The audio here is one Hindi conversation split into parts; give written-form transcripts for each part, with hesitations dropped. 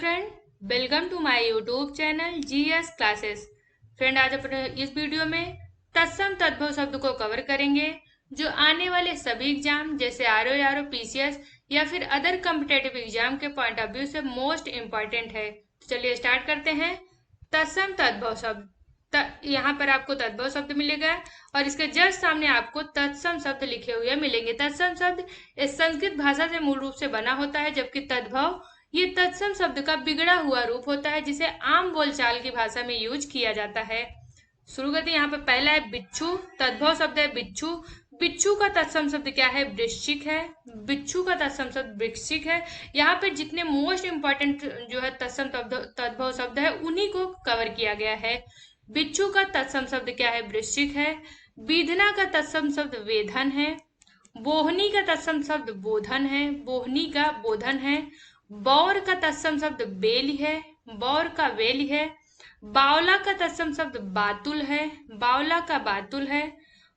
Friend, welcome to my YouTube channel GS classes. Friend, आज अपने इस वीडियो में तत्सम तद्भव शब्द को कवर करेंगे जो आने वाले सभी एग्जाम जैसे आरओ पीसीएस या फिर अदर कॉम्पिटेटिव एग्जाम के पॉइंट ऑफ व्यू से मोस्ट इम्पॉर्टेंट है। तो चलिए स्टार्ट करते हैं। तत्सम तद्भव शब्द, यहाँ पर आपको तद्भव शब्द मिलेगा और इसके जस्ट सामने आपको तत्सम शब्द लिखे हुए मिलेंगे। तत्सम शब्द इस संस्कृत भाषा से मूल रूप से बना होता है, जबकि तद्भव ये तत्सम शब्द का बिगड़ा हुआ रूप होता है जिसे आम बोलचाल की भाषा में यूज किया जाता है। शुरू करते हैं। यहाँ पे पहला है बिच्छू। तद्भव शब्द है बिच्छू। बिच्छू का तत्सम शब्द क्या है? वृश्चिक है। बिच्छू का तत्सम शब्द वृश्चिक है। यहाँ पे जितने मोस्ट इंपॉर्टेंट जो है तत्सम तद्भव शब्द है उन्हीं को कवर किया गया है। बिच्छू का तत्सम शब्द क्या है? वृश्चिक है। बीधना का तत्सम शब्द वेधन है। बोहनी का तत्सम शब्द बोधन है। बोहनी का बोधन है। बौर का तत्सम शब्द बेली है। बौर का बेली है। बावला का तत्सम शब्द बातुल है। बावला का बातुल है।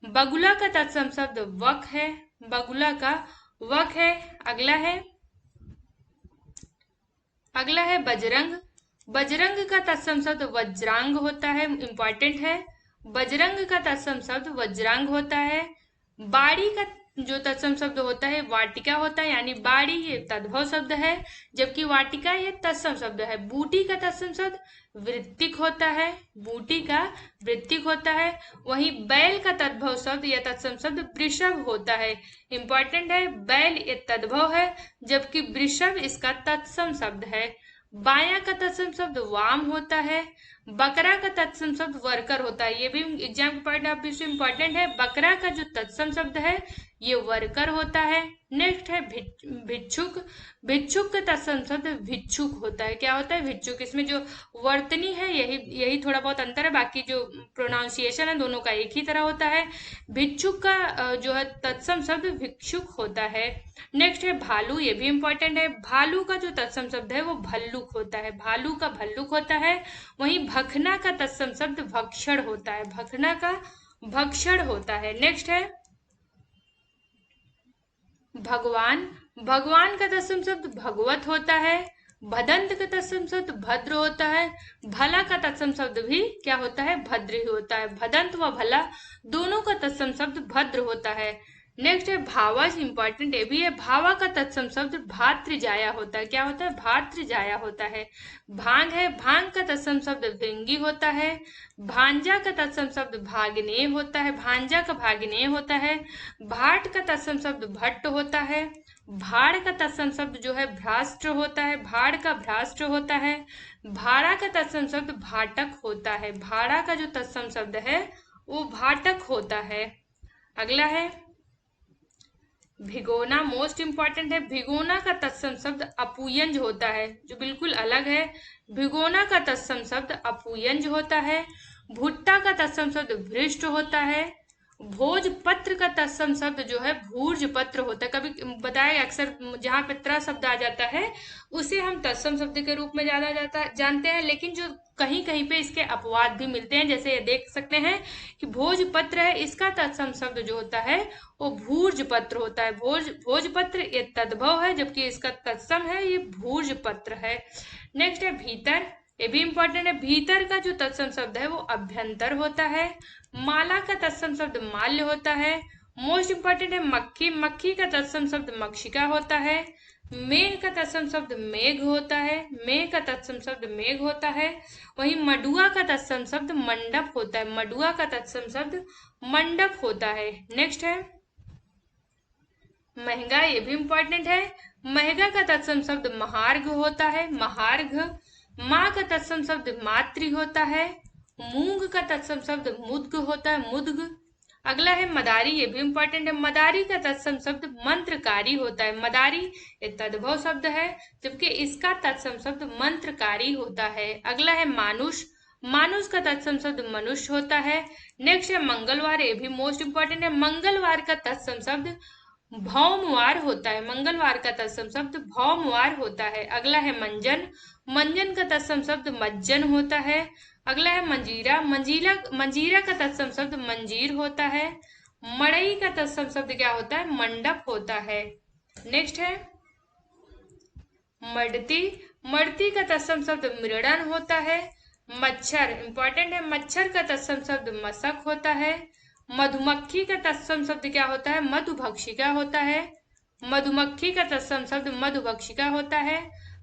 बगुला का तत्सम शब्द वक है। बगुला का वक है। अगला है बजरंग। बजरंग का तत्सम शब्द वज्रांग होता है, इंपॉर्टेंट है। बजरंग का तत्सम शब्द वज्रांग होता है। बाड़ी का जो तत्सम शब्द होता है वाटिका होता है, यानी बाड़ी ये तद्भव शब्द है जबकि वाटिका ये तत्सम शब्द है। बूटी का तत्सम शब्द वृत्तिक होता है। बूटी का वृत्तिक होता है। वहीं बैल का तद्भव शब्द या तत्सम शब्द वृषभ होता है, इंपॉर्टेंट है। बैल ये तद्भव है जबकि वृषभ इसका तत्सम शब्द है। बाया का तत्सम शब्द वाम होता है। बकरा का तत्सम शब्द वर्कर होता है, ये भी एग्जाम के पॉइंट ऑफ व्यू से इंपॉर्टेंट है। बकरा का जो तत्सम शब्द है ये वर्कर होता है। नेक्स्ट है भिक्षुक। भिक्षुक का तत्सम शब्द भिक्षुक होता है। क्या होता है? भिक्षुक। इसमें जो वर्तनी है यही थोड़ा बहुत अंतर है, बाकी जो प्रोनाउंसिएशन है दोनों का एक ही तरह होता है। भिक्षुक का जो है तत्सम शब्द भिक्षुक होता है। नेक्स्ट है भालू, ये भी इंपॉर्टेंट है। भालू का जो तत्सम शब्द है वो भल्लुक होता है। भालू का भल्लुक होता है। वहीं भखना का तत्सम शब्द भक्षण होता है। भखना का भक्षण होता है। नेक्स्ट है भगवान। भगवान का तत्सम शब्द भगवत होता है। भदंत का तत्सम शब्द भद्र होता है। भला का तत्सम शब्द भी क्या होता है? भद्र ही होता है। भदंत व भला दोनों का तत्सम शब्द भद्र होता है। नेक्स्ट है भावा, इंपॉर्टेंट ये भी है। भावा का तत्सम शब्द भातृजाया होता है। क्या होता है? भातृजाया होता है। भांग है। भांग का तत्सम शब्द भृंगी होता है। भांजा का तत्सम शब्द भाग्नेय होता है। भांजा का भाग्नेय होता है। भाट का तत्सम शब्द भट्ट होता है। भाड़ का तत्सम शब्द जो है भ्राष्ट्र होता है। भाड़ का भ्राष्ट्र होता है। भाड़ा का तत्सम शब्द भाटक होता है। भाड़ा का जो तत्सम शब्द है वो भाटक होता है। अगला है भिगोना, मोस्ट इंपॉर्टेंट है। भिगोना का तत्सम शब्द अपुयंज होता है, जो बिल्कुल अलग है। भिगोना का तत्सम शब्द अपुयंज होता है। भुट्टा का तत्सम शब्द भ्रष्ट होता है। भोजपत्र का तत्सम शब्द जो है भूर्जपत्र होता है। कभी बताया अक्सर जहाँ पे त्र शब्द आ जाता है उसे हम तत्सम शब्द के रूप में ज्यादा जानते हैं, लेकिन जो कहीं कहीं पे इसके अपवाद भी मिलते हैं। जैसे ये देख सकते हैं कि भोजपत्र है, इसका तत्सम शब्द जो होता है वो भूर्जपत्र होता है। भोजपत्र ये तद्भव है जबकि इसका तत्सम है ये भूर्जपत्र है। नेक्स्ट है भीतर, ये भी इंपॉर्टेंट है। भीतर का जो तत्सम शब्द है वो अभ्यंतर होता है। माला का तत्सम शब्द माल्य होता है। मोस्ट इंपॉर्टेंट है मक्खी। मक्खी का तत्सम शब्द मक्षिका होता है। मेघ का तत्सम शब्द मेघ होता है। मेघ का तत्सम शब्द मेघ होता है। वहीं मडुआ का तत्सम शब्द मंडप होता है। मडुआ का तत्सम शब्द मंडप होता है। नेक्स्ट है महंगा, ये भी इंपॉर्टेंट है। महंगा का तत्सम शब्द महार्घ होता है। महार्घ। माँ का तत्सम शब्द मातृ होता है। मूंग का तत्सम शब्द मुद्ग होता है। मुद्ग। अगला है मदारी, ये भी इंपॉर्टेंट है। मदारी का तत्सम शब्द मंत्रकारी होता है। मदारी एक तद्भव शब्द है जबकि इसका तत्सम शब्द मंत्रकारी होता है। अगला है मानुष। मानुष का तत्सम शब्द मनुष्य होता है। नेक्स्ट है मंगलवार, ये भी मोस्ट इंपॉर्टेंट है। मंगलवार का तत्सम शब्द भौमवार होता है। मंगलवार का तत्सम शब्द भौमवार होता है। अगला है मंजन। मंजन का तत्सम शब्द मज्जन होता है। अगला है मंजीरा। मंजीरा का तत्सम शब्द मंजीर होता है। मड़ई का तत्सम शब्द क्या होता है? मंडप होता है। नेक्स्ट है मडती। मृति का तत्सम शब्द मृडन होता है। मच्छर इंपॉर्टेंट है, मच्छर का तत्सम शब्द मशक होता है। मधुमक्खी का तत्सम शब्द क्या होता है? मधुभक्षिका होता है। मधुमक्खी का तत्सम शब्द मधुभक्षिका होता है।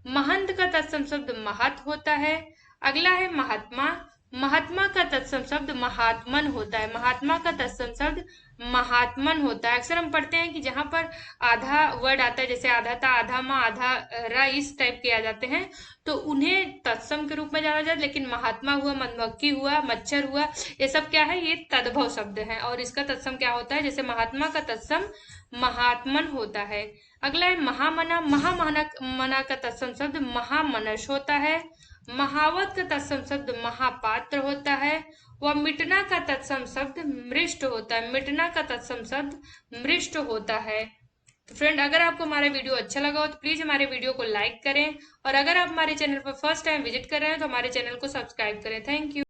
महंत का तत्सम शब्द महत होता है। अगला है महात्मा। महात्मा का तत्सम शब्द महात्मन होता है। महात्मा का तत्सम शब्द महात्मन होता है। अक्सर हम पढ़ते हैं कि जहां पर आधा वर्ड आता है, जैसे आधा था, आधा माँ, आधा रा, इस टाइप के आ जाते हैं, तो उन्हें तत्सम के रूप में जाना जाता है। लेकिन महात्मा हुआ, मधुमक्खी हुआ, मच्छर हुआ, ये सब क्या है? ये तद्भव शब्द है। और इसका तत्सम क्या होता है? जैसे महात्मा का तत्सम महात्मन होता है। अगला है महामना। महामना मना का तत्सम शब्द महामनस होता है। महावत का तत्सम शब्द महापात्र होता है। वह मिटना का तत्सम शब्द मृष्ट होता है। मिटना का तत्सम शब्द मृष्ट होता है। तो फ्रेंड, अगर आपको हमारा वीडियो अच्छा लगा हो तो प्लीज हमारे वीडियो को लाइक करें, और अगर आप हमारे चैनल पर फर्स्ट टाइम विजिट कर रहे हैं तो हमारे चैनल को सब्सक्राइब करें। Thank you.